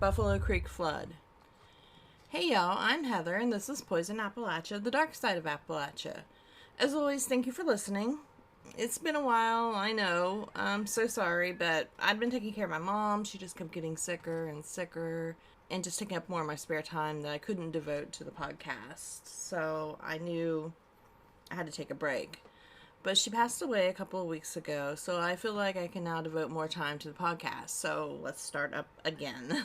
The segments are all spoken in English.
Buffalo Creek Flood. Hey y'all, I'm Heather, and this is Poison Appalachia, the dark side of Appalachia. As always, thank you for listening. It's been a while, I know. I'm so sorry, but I'd been taking care of my mom. She just kept getting sicker and sicker, and just taking up more of my spare time that I couldn't devote to the podcast. So I knew I had to take a break. But she passed away a couple of weeks ago, so I feel like I can now devote more time to the podcast. So let's start up again.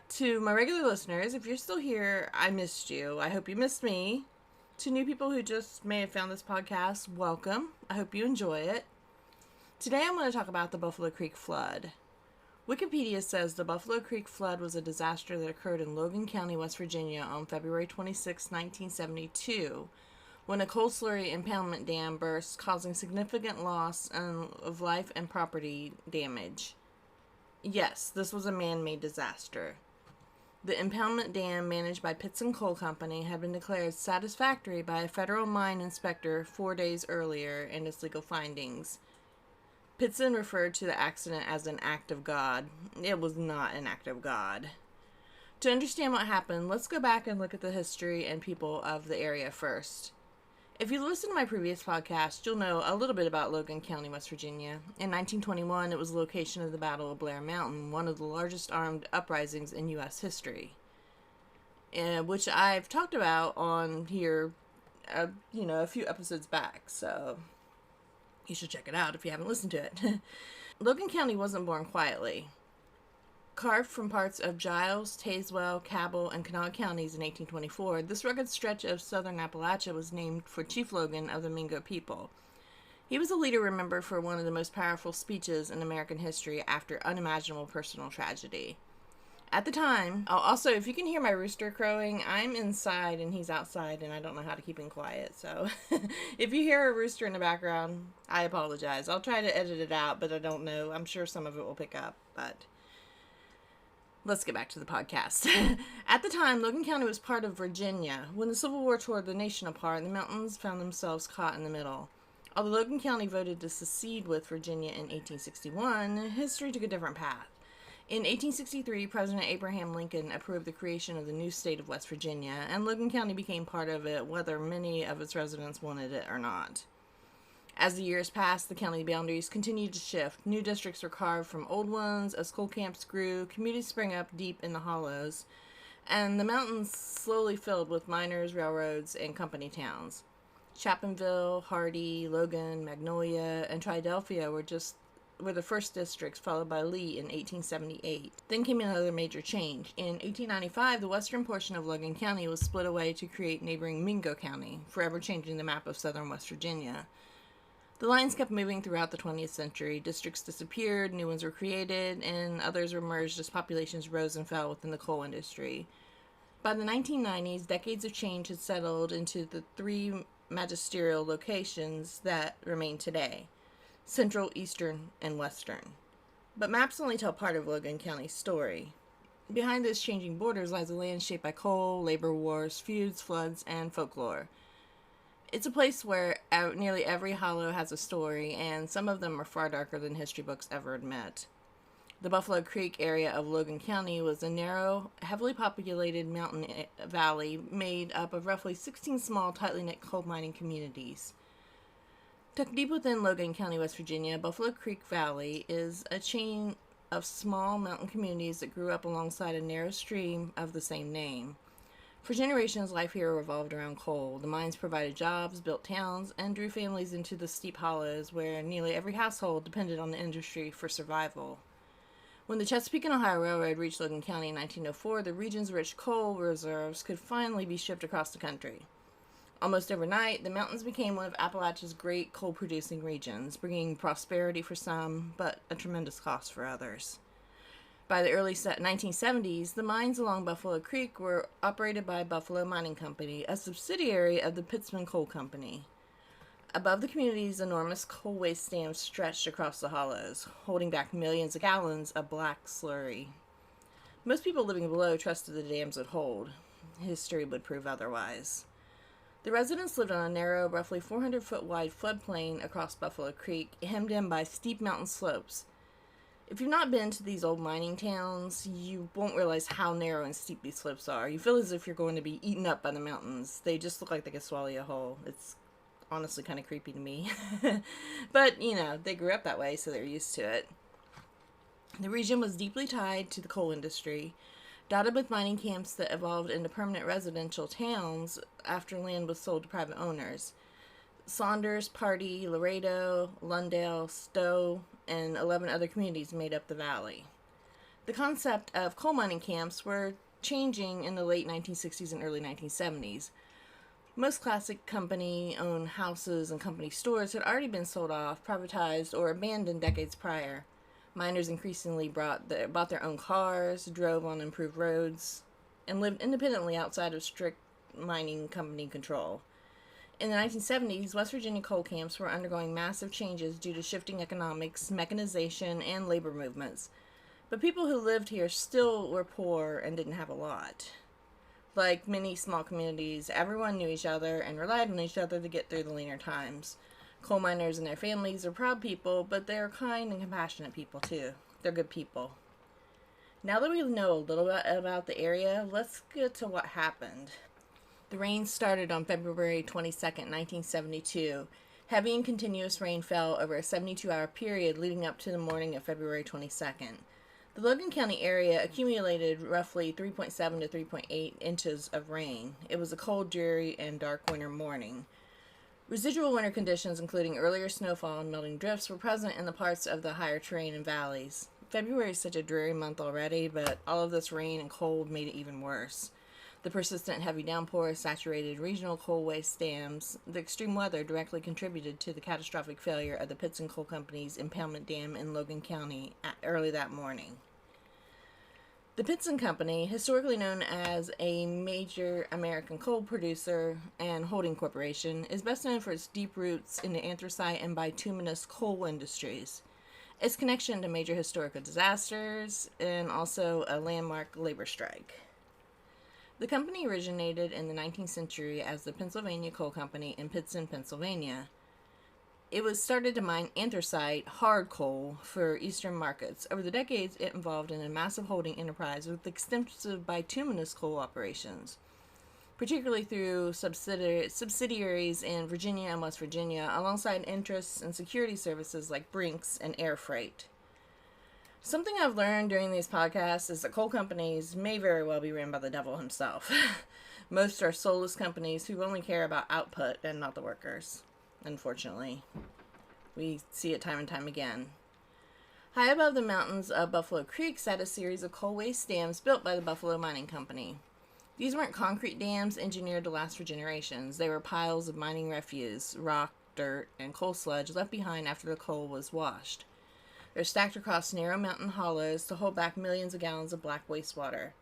To my regular listeners, if you're still here, I missed you. I hope you missed me. To new people who just may have found this podcast, welcome. I hope you enjoy it. Today I'm going to talk about the Buffalo Creek Flood. Wikipedia says the Buffalo Creek Flood was a disaster that occurred in Logan County, West Virginia on February 26, 1972, when a coal slurry impoundment dam burst, causing significant loss of life and property damage. Yes, this was a man-made disaster. The impoundment dam, managed by Pitson Coal Company, had been declared satisfactory by a federal mine inspector 4 days earlier in its legal findings. Pitson referred to the accident as an act of God. It was not an act of God. To understand what happened, let's go back and look at the history and people of the area first. If you listen to my previous podcast, you'll know a little bit about Logan County, West Virginia. In 1921, it was the location of the Battle of Blair Mountain, one of the largest armed uprisings in U.S. history, which I've talked about on here, a few episodes back, so you should check it out if you haven't listened to it. Logan County wasn't born quietly. Carved from parts of Giles, Tazewell, Cabell, and Kanawha counties in 1824, this rugged stretch of southern Appalachia was named for Chief Logan of the Mingo people. He was a leader remembered for one of the most powerful speeches in American history after unimaginable personal tragedy. At the time, also, if you can hear my rooster crowing, I'm inside and he's outside, and I don't know how to keep him quiet, so if you hear a rooster in the background, I apologize. I'll try to edit it out, but I don't know. I'm sure some of it will pick up, but let's get back to the podcast. At the time, Logan County was part of Virginia. When the Civil War tore the nation apart, the mountains found themselves caught in the middle. Although Logan County voted to secede with Virginia in 1861, history took a different path. In 1863, President Abraham Lincoln approved the creation of the new state of West Virginia, and Logan County became part of it, whether many of its residents wanted it or not. As the years passed, the county boundaries continued to shift. New districts were carved from old ones as coal camps grew, communities sprang up deep in the hollows, and the mountains slowly filled with miners, railroads, and company towns. Chapinville, Hardy, Logan, Magnolia, and Triadelphia were the first districts, followed by Lee in 1878. Then came another major change. In 1895, the western portion of Logan County was split away to create neighboring Mingo County, forever changing the map of southern West Virginia. The lines kept moving throughout the 20th century. Districts disappeared, new ones were created, and others were merged as populations rose and fell within the coal industry. By the 1990s, decades of change had settled into the three magisterial locations that remain today: Central, Eastern, and Western. But maps only tell part of Logan County's story. Behind those changing borders lies a land shaped by coal, labor wars, feuds, floods, and folklore. It's a place where nearly every hollow has a story, and some of them are far darker than history books ever admit. The Buffalo Creek area of Logan County was a narrow, heavily populated mountain valley made up of roughly 16 small, tightly knit coal mining communities. Tucked deep within Logan County, West Virginia, Buffalo Creek Valley is a chain of small mountain communities that grew up alongside a narrow stream of the same name. For generations, life here revolved around coal. The mines provided jobs, built towns, and drew families into the steep hollows where nearly every household depended on the industry for survival. When the Chesapeake and Ohio Railroad reached Logan County in 1904, the region's rich coal reserves could finally be shipped across the country. Almost overnight, the mountains became one of Appalachia's great coal-producing regions, bringing prosperity for some, but a tremendous cost for others. By the early 1970s, the mines along Buffalo Creek were operated by Buffalo Mining Company, a subsidiary of the Pittsman Coal Company. Above the community's enormous coal waste dams stretched across the hollows, holding back millions of gallons of black slurry. Most people living below trusted the dams would hold. History would prove otherwise. The residents lived on a narrow, roughly 400-foot wide floodplain across Buffalo Creek, hemmed in by steep mountain slopes. If you've not been to these old mining towns, you won't realize how narrow and steep these slopes are. You feel as if you're going to be eaten up by the mountains. They just look like they could swallow you whole. It's honestly kind of creepy to me. But, they grew up that way, so they're used to it. The region was deeply tied to the coal industry, dotted with mining camps that evolved into permanent residential towns after land was sold to private owners. Saunders, Pardee, Laredo, Lundale, Stowe, and 11 other communities made up the valley. The concept of coal mining camps were changing in the late 1960s and early 1970s. Most classic company-owned houses and company stores had already been sold off, privatized, or abandoned decades prior. Miners increasingly bought their own cars, drove on improved roads, and lived independently outside of strict mining company control. In the 1970s, West Virginia coal camps were undergoing massive changes due to shifting economics, mechanization, and labor movements. But people who lived here still were poor and didn't have a lot. Like many small communities, everyone knew each other and relied on each other to get through the leaner times. Coal miners and their families are proud people, but they are kind and compassionate people too. They're good people. Now that we know a little bit about the area, let's get to what happened. The rain started on February 22nd, 1972. Heavy and continuous rain fell over a 72-hour period leading up to the morning of February 22nd. The Logan County area accumulated roughly 3.7 to 3.8 inches of rain. It was a cold, dreary, and dark winter morning. Residual winter conditions, including earlier snowfall and melting drifts, were present in the parts of the higher terrain and valleys. February is such a dreary month already, but all of this rain and cold made it even worse. The persistent heavy downpours saturated regional coal waste dams. The extreme weather directly contributed to the catastrophic failure of the Pittston Coal Company's impoundment dam in Logan County early that morning. The Pittston Company, historically known as a major American coal producer and holding corporation, is best known for its deep roots in the anthracite and bituminous coal industries, its connection to major historical disasters, and also a landmark labor strike. The company originated in the 19th century as the Pennsylvania Coal Company in Pittston, Pennsylvania. It was started to mine anthracite, hard coal, for eastern markets. Over the decades, it involved in a massive holding enterprise with extensive bituminous coal operations, particularly through subsidiaries in Virginia and West Virginia, alongside interests and security services like Brinks and Air Freight. Something I've learned during these podcasts is that coal companies may very well be ran by the devil himself. Most are soulless companies who only care about output and not the workers. Unfortunately, we see it time and time again. High above the mountains of Buffalo Creek sat a series of coal waste dams built by the Buffalo Mining Company. These weren't concrete dams engineered to last for generations. They were piles of mining refuse, rock, dirt, and coal sludge left behind after the coal was washed. They're stacked across narrow mountain hollows to hold back millions of gallons of black wastewater.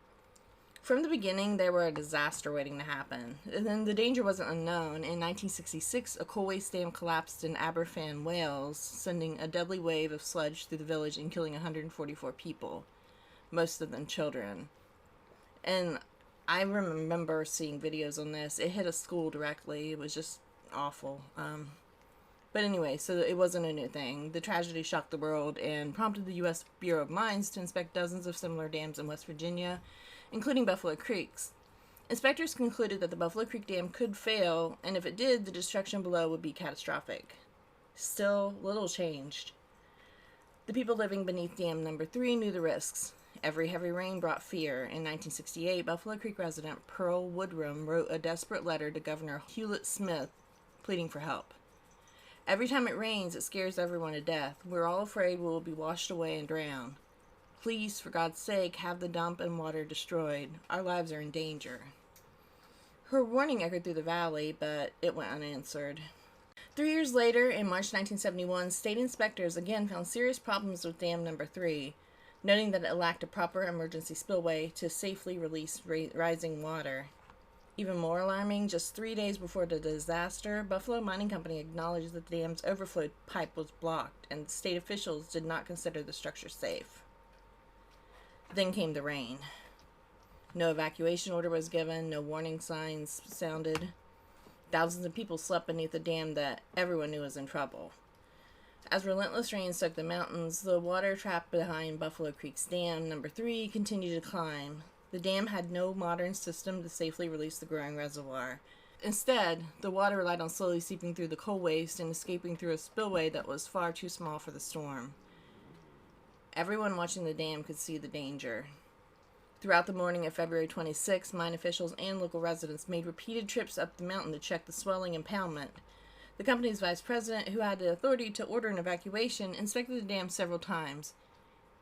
From the beginning, they were a disaster waiting to happen. And then the danger wasn't unknown. In 1966, a coal waste dam collapsed in Aberfan, Wales, sending a deadly wave of sludge through the village and killing 144 people, most of them children. And I remember seeing videos on this. It hit a school directly. It was just awful. But anyway, so it wasn't a new thing. The tragedy shocked the world and prompted the U.S. Bureau of Mines to inspect dozens of similar dams in West Virginia, including Buffalo Creek's. Inspectors concluded that the Buffalo Creek Dam could fail, and if it did, the destruction below would be catastrophic. Still, little changed. The people living beneath Dam Number 3 knew the risks. Every heavy rain brought fear. In 1968, Buffalo Creek resident Pearl Woodrum wrote a desperate letter to Governor Hewlett Smith, pleading for help. Every time it rains, it scares everyone to death. We're all afraid we will be washed away and drowned. Please, for God's sake, have the dump and water destroyed. Our lives are in danger. Her warning echoed through the valley, but it went unanswered. 3 years later, in March 1971, state inspectors again found serious problems with Dam Number 3, noting that it lacked a proper emergency spillway to safely release rising water. Even more alarming, just 3 days before the disaster, Buffalo Mining Company acknowledged that the dam's overflow pipe was blocked, and state officials did not consider the structure safe. Then came the rain. No evacuation order was given, no warning signs sounded. Thousands of people slept beneath a dam that everyone knew was in trouble. As relentless rain soaked the mountains, the water trapped behind Buffalo Creek's Dam number 3 continued to climb. The dam had no modern system to safely release the growing reservoir. Instead, the water relied on slowly seeping through the coal waste and escaping through a spillway that was far too small for the storm. Everyone watching the dam could see the danger. Throughout the morning of February 26, mine officials and local residents made repeated trips up the mountain to check the swelling impoundment. The company's vice president, who had the authority to order an evacuation, inspected the dam several times.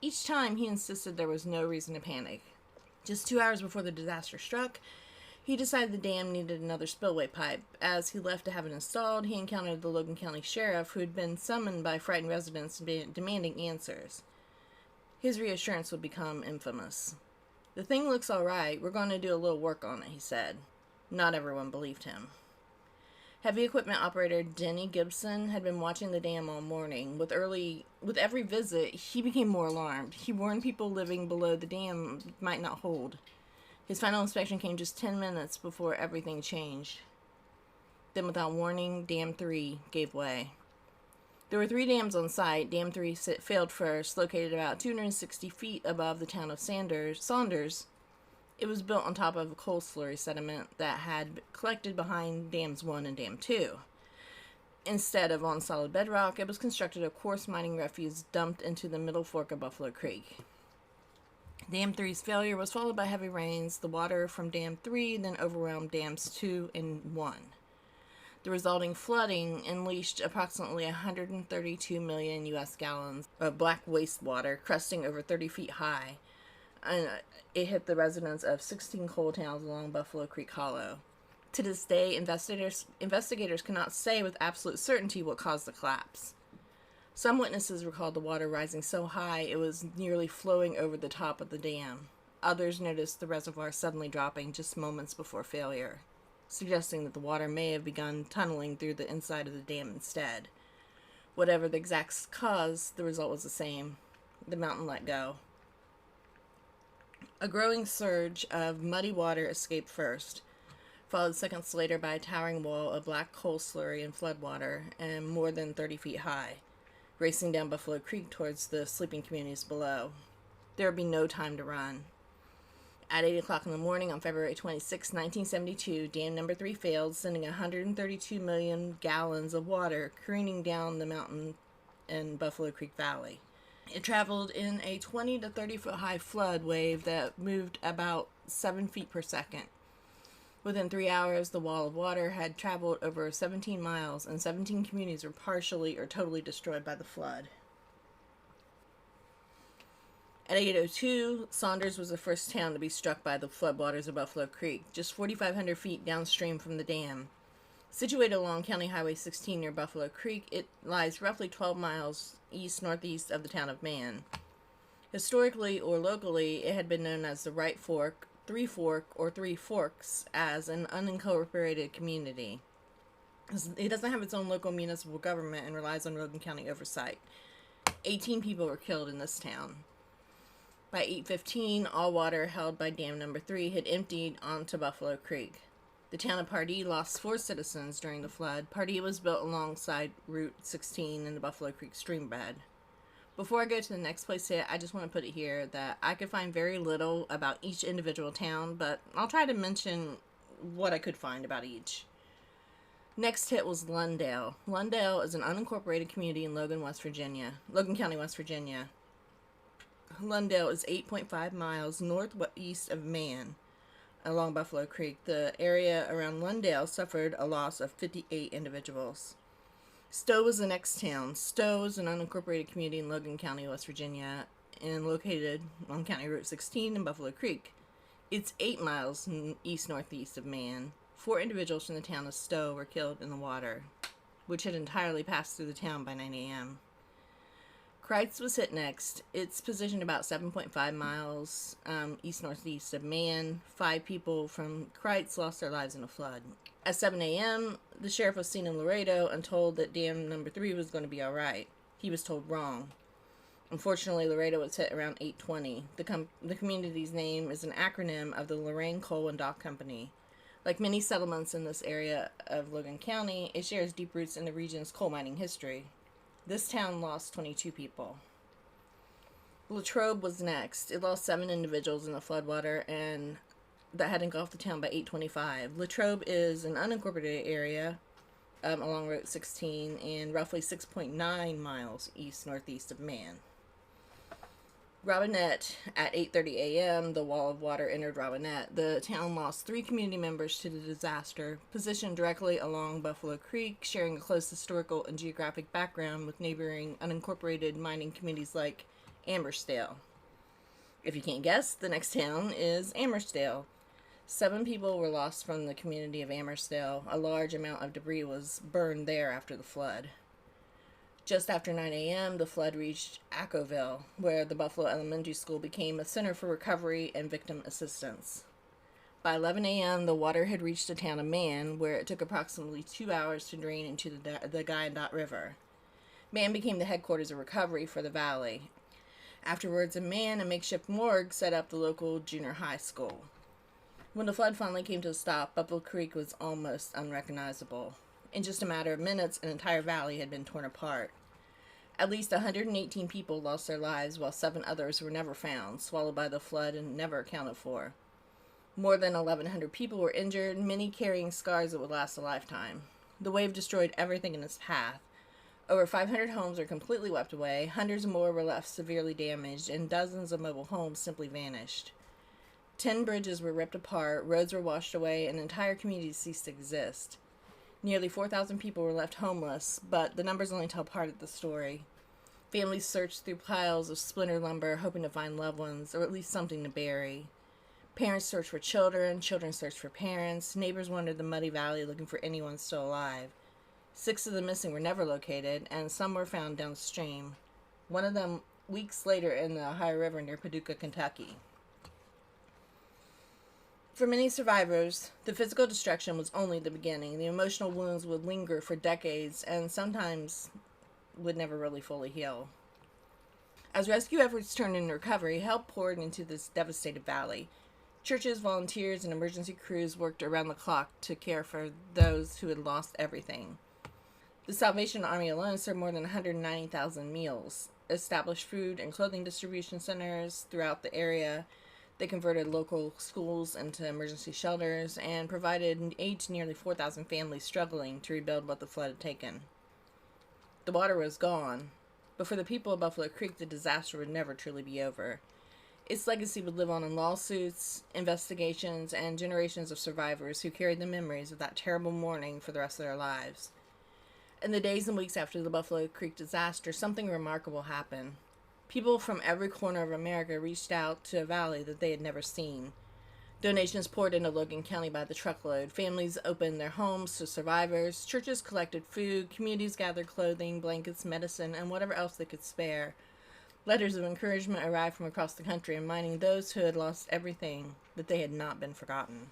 Each time, he insisted there was no reason to panic. Just 2 hours before the disaster struck, he decided the dam needed another spillway pipe. As he left to have it installed, he encountered the Logan County sheriff, who had been summoned by frightened residents demanding answers. His reassurance would become infamous. "The thing looks all right. We're going to do a little work on it," he said. Not everyone believed him. Heavy equipment operator Denny Gibson had been watching the dam all morning. With every visit, he became more alarmed. He warned people living below the dam might not hold. His final inspection came just 10 minutes before everything changed. Then, without warning, Dam 3 gave way. There were 3 dams on site. Dam 3 failed first, located about 260 feet above the town of Saunders. It was built on top of coal slurry sediment that had collected behind Dams 1 and Dam 2. Instead of on solid bedrock, it was constructed of coarse mining refuse dumped into the middle fork of Buffalo Creek. Dam 3's failure was followed by heavy rains. The water from Dam 3 then overwhelmed Dams 2 and 1. The resulting flooding unleashed approximately 132 million U.S. gallons of black wastewater, cresting over 30 feet high. And it hit the residents of 16 coal towns along Buffalo Creek Hollow. To this day, investigators cannot say with absolute certainty what caused the collapse. Some witnesses recalled the water rising so high it was nearly flowing over the top of the dam. Others noticed the reservoir suddenly dropping just moments before failure, suggesting that the water may have begun tunneling through the inside of the dam instead. Whatever the exact cause, the result was the same. The mountain let go. A growing surge of muddy water escaped first, followed seconds later by a towering wall of black coal slurry and floodwater, and more than 30 feet high, racing down Buffalo Creek towards the sleeping communities below. There would be no time to run. At 8 o'clock in the morning on February 26, 1972, Dam number 3 failed, sending 132 million gallons of water careening down the mountain in Buffalo Creek Valley. It traveled in a 20 to 30 foot high flood wave that moved about 7 feet per second. Within 3 hours, the wall of water had traveled over 17 miles, and 17 communities were partially or totally destroyed by the flood. At 8:02, Saunders was the first town to be struck by the floodwaters of Buffalo Creek, just 4,500 feet downstream from the dam. Situated along County Highway 16 near Buffalo Creek, it lies roughly 12 miles east-northeast of the town of Man. Historically or locally, it had been known as the Right Fork, Three Fork, or Three Forks as an unincorporated community. It doesn't have its own local municipal government and relies on Logan County oversight. 18 people were killed in this town. By 8:15, all water held by Dam number 3 had emptied onto Buffalo Creek. The town of Pardee lost 4 citizens during the flood. Pardee was built alongside Route 16 in the Buffalo Creek streambed. Before I go to the next place hit, I just want to put it here that I could find very little about each individual town, but I'll try to mention what I could find about each. Next hit was Lundale. Lundale is an unincorporated community in Logan County, West Virginia. Lundale is 8.5 miles northeast of Man, along Buffalo Creek. The area around Lundale suffered a loss of 58 individuals. Stowe was the next town. Stowe is an unincorporated community in Logan County, West Virginia, and located on County Route 16 in Buffalo Creek. It's 8 miles east-northeast of Man. 4 individuals from the town of Stowe were killed in the water, which had entirely passed through the town by 9 a.m. Kreitz was hit next. It's positioned about 7.5 miles east-northeast of Man. 5 people from Kreitz lost their lives in a flood. At 7 a.m., the sheriff was seen in Laredo and told that Dam number 3 was going to be all right. He was told wrong. Unfortunately, Laredo was hit around 8:20. The community's name is an acronym of the Lorain Coal and Dock Company. Like many settlements in this area of Logan County, it shares deep roots in the region's coal mining history. This town lost 22 people. Latrobe was next. It lost 7 individuals in the floodwater and that had engulfed the town by 8:25. Latrobe is an unincorporated area along Route 16 and roughly 6.9 miles east-northeast of Man. Robinette, at 8:30 a.m., the wall of water entered Robinette. The town lost 3 community members to the disaster, positioned directly along Buffalo Creek, sharing a close historical and geographic background with neighboring unincorporated mining communities like Ambersdale. If you can't guess, the next town is Ambersdale. 7 people were lost from the community of Ambersdale. A large amount of debris was burned there after the flood. Just after 9 a.m., the flood reached Acoville, where the Buffalo Elementary School became a center for recovery and victim assistance. By 11 a.m., the water had reached the town of Man, where it took approximately 2 hours to drain into the Guyandotte River. Man became the headquarters of recovery for the valley. Afterwards, in Man, a makeshift morgue set up the local junior high school. When the flood finally came to a stop, Buffalo Creek was almost unrecognizable. In just a matter of minutes, an entire valley had been torn apart. At least 118 people lost their lives, while 7 others were never found, swallowed by the flood and never accounted for. More than 1,100 people were injured, many carrying scars that would last a lifetime. The wave destroyed everything in its path. Over 500 homes were completely swept away, hundreds more were left severely damaged, and dozens of mobile homes simply vanished. 10 bridges were ripped apart, roads were washed away, and entire communities ceased to exist. Nearly 4,000 people were left homeless, but the numbers only tell part of the story. Families searched through piles of splintered lumber, hoping to find loved ones, or at least something to bury. Parents searched for children, children searched for parents, neighbors wandered the muddy valley looking for anyone still alive. 6 of the missing were never located, and some were found downstream. One of them weeks later in the Ohio River near Paducah, Kentucky. For many survivors, the physical destruction was only the beginning. The emotional wounds would linger for decades and sometimes would never really fully heal. As rescue efforts turned into recovery, help poured into this devastated valley. Churches, volunteers, and emergency crews worked around the clock to care for those who had lost everything. The Salvation Army alone served more than 190,000 meals, established food and clothing distribution centers throughout the area. They converted local schools into emergency shelters and provided aid to nearly 4,000 families struggling to rebuild what the flood had taken. The water was gone, but for the people of Buffalo Creek, the disaster would never truly be over. Its legacy would live on in lawsuits, investigations, and generations of survivors who carried the memories of that terrible morning for the rest of their lives. In the days and weeks after the Buffalo Creek disaster, something remarkable happened. People from every corner of America reached out to a valley that they had never seen. Donations poured into Logan County by the truckload. Families opened their homes to survivors. Churches collected food. Communities gathered clothing, blankets, medicine, and whatever else they could spare. Letters of encouragement arrived from across the country, reminding those who had lost everything that they had not been forgotten.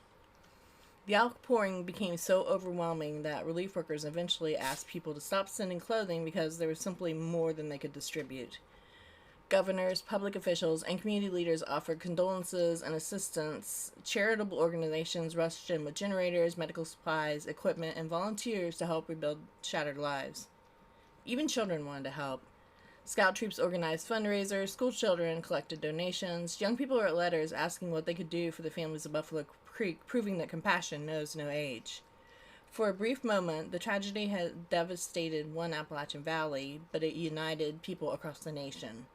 The outpouring became so overwhelming that relief workers eventually asked people to stop sending clothing because there was simply more than they could distribute. Governors, public officials, and community leaders offered condolences and assistance. Charitable organizations rushed in with generators, medical supplies, equipment, and volunteers to help rebuild shattered lives. Even children wanted to help. Scout troops organized fundraisers, school children collected donations, young people wrote letters asking what they could do for the families of Buffalo Creek, proving that compassion knows no age. For a brief moment, the tragedy had devastated one Appalachian valley, but it united people across the nation.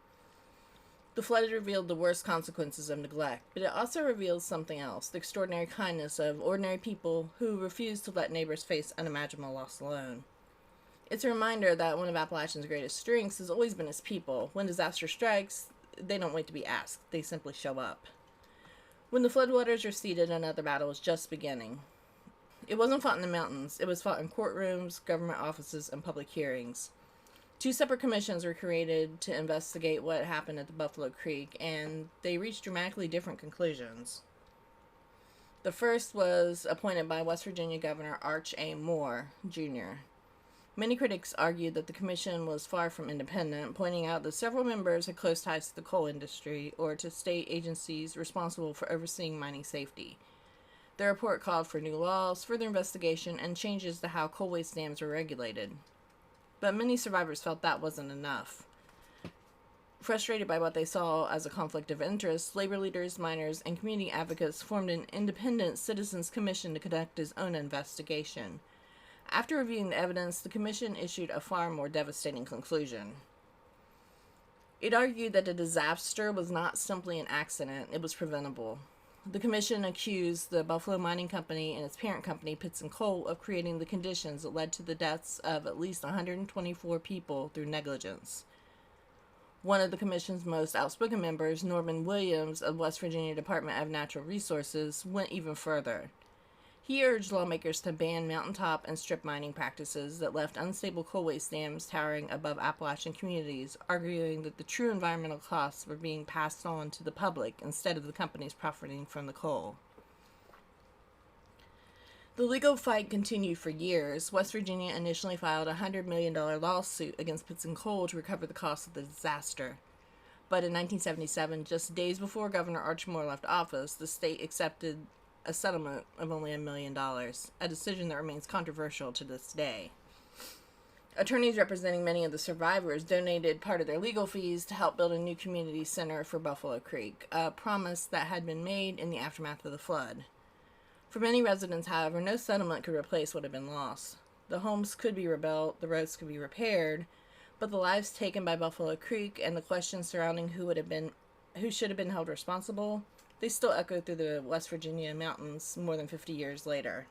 The flood revealed the worst consequences of neglect, but it also reveals something else, the extraordinary kindness of ordinary people who refused to let neighbors face unimaginable loss alone. It's a reminder that one of Appalachian's greatest strengths has always been its people. When disaster strikes, they don't wait to be asked, they simply show up. When the floodwaters receded, another battle was just beginning. It wasn't fought in the mountains, it was fought in courtrooms, government offices, and public hearings. 2 separate commissions were created to investigate what happened at the Buffalo Creek, and they reached dramatically different conclusions. The first was appointed by West Virginia Governor Arch A. Moore, Jr. Many critics argued that the commission was far from independent, pointing out that several members had close ties to the coal industry or to state agencies responsible for overseeing mining safety. The report called for new laws, further investigation, and changes to how coal waste dams were regulated. but many survivors felt that wasn't enough. Frustrated by what they saw as a conflict of interest, labor leaders, miners, and community advocates formed an independent citizens commission to conduct its own investigation. After reviewing the evidence, the commission issued a far more devastating conclusion. It argued that the disaster was not simply an accident, it was preventable. The commission accused the Buffalo Mining Company and its parent company, Pitts and Coal, of creating the conditions that led to the deaths of at least 124 people through negligence. One of the commission's most outspoken members, Norman Williams of West Virginia Department of Natural Resources, went even further. He urged lawmakers to ban mountaintop and strip mining practices that left unstable coal waste dams towering above Appalachian communities, arguing that the true environmental costs were being passed on to the public instead of the companies profiting from the coal. The legal fight continued for years. West Virginia initially filed a $100 million lawsuit against Pitts and Coal to recover the costs of the disaster. But in 1977, just days before Governor Archimore left office, the state accepted a settlement of only $1 million, a decision that remains controversial to this day. Attorneys representing many of the survivors donated part of their legal fees to help build a new community center for Buffalo Creek, a promise that had been made in the aftermath of the flood. For many residents, however, no settlement could replace what had been lost. The homes could be rebuilt, the roads could be repaired, but the lives taken by Buffalo Creek and the questions surrounding who should have been held responsible, they still echo through the West Virginia mountains more than 50 years later.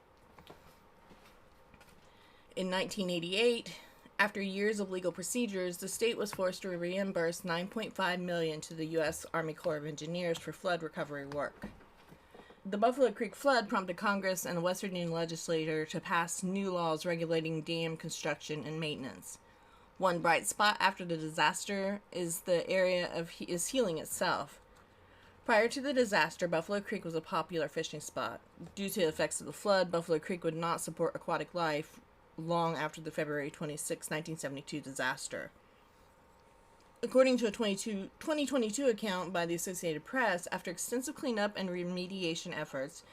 In 1988, after years of legal procedures, the state was forced to reimburse $9.5 million to the U.S. Army Corps of Engineers for flood recovery work. The Buffalo Creek flood prompted Congress and the West Virginia legislature to pass new laws regulating dam construction and maintenance. One bright spot after the disaster is the area is healing itself. Prior to the disaster, Buffalo Creek was a popular fishing spot. Due to the effects of the flood, Buffalo Creek would not support aquatic life long after the February 26, 1972 disaster. According to a 2022 account by the Associated Press, after extensive cleanup and remediation efforts,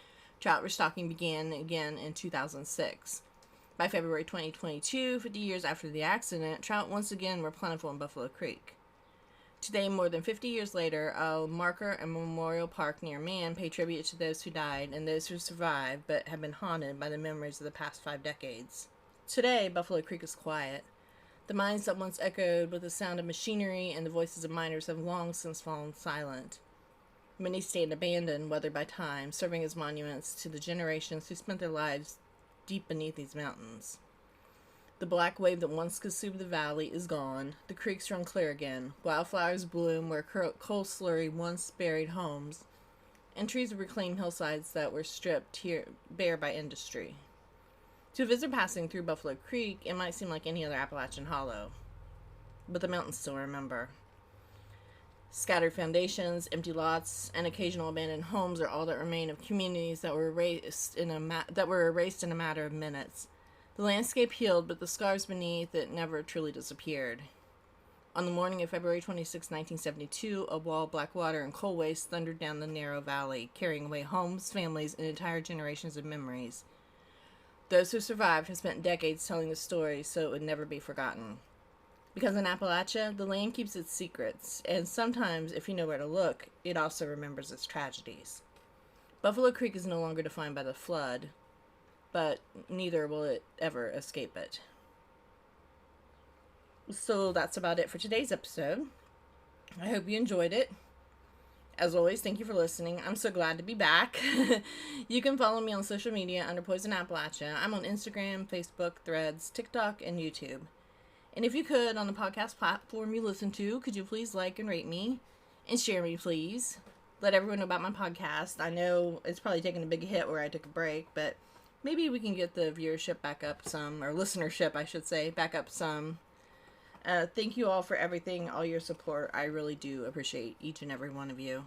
trout restocking began again in 2006. By February 2022, 50 years after the accident, trout once again were plentiful in Buffalo Creek. Today, more than 50 years later, a marker and memorial park near Man pay tribute to those who died and those who survived but have been haunted by the memories of the past 5 decades. Today, Buffalo Creek is quiet. The mines that once echoed with the sound of machinery and the voices of miners have long since fallen silent. Many stand abandoned, weathered by time, serving as monuments to the generations who spent their lives deep beneath these mountains. The black wave that once consumed the valley is gone. The creeks run clear again. Wildflowers bloom where coal slurry once buried homes, and trees reclaim hillsides that were stripped bare by industry. To a visitor passing through Buffalo Creek, it might seem like any other Appalachian hollow, but the mountains still remember. Scattered foundations, empty lots, and occasional abandoned homes are all that remain of communities that were erased in a matter of minutes. The landscape healed, but the scars beneath it never truly disappeared. On the morning of February 26, 1972, a wall of black water and coal waste thundered down the narrow valley, carrying away homes, families, and entire generations of memories. Those who survived have spent decades telling the story so it would never be forgotten. Because in Appalachia, the land keeps its secrets, and sometimes, if you know where to look, it also remembers its tragedies. Buffalo Creek is no longer defined by the flood, but neither will it ever escape it. So that's about it for today's episode. I hope you enjoyed it. As always, thank you for listening. I'm so glad to be back. You can follow me on social media under Poison Appalachia. I'm on Instagram, Facebook, Threads, TikTok, and YouTube. And if you could, on the podcast platform you listen to, could you please like and rate me? And share me, please. Let everyone know about my podcast. I know it's probably taken a big hit where I took a break, but maybe we can get the viewership back up some, or listenership, I should say, back up some. Thank you all for everything, all your support. I really do appreciate each and every one of you.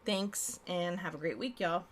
Thanks, and have a great week, y'all.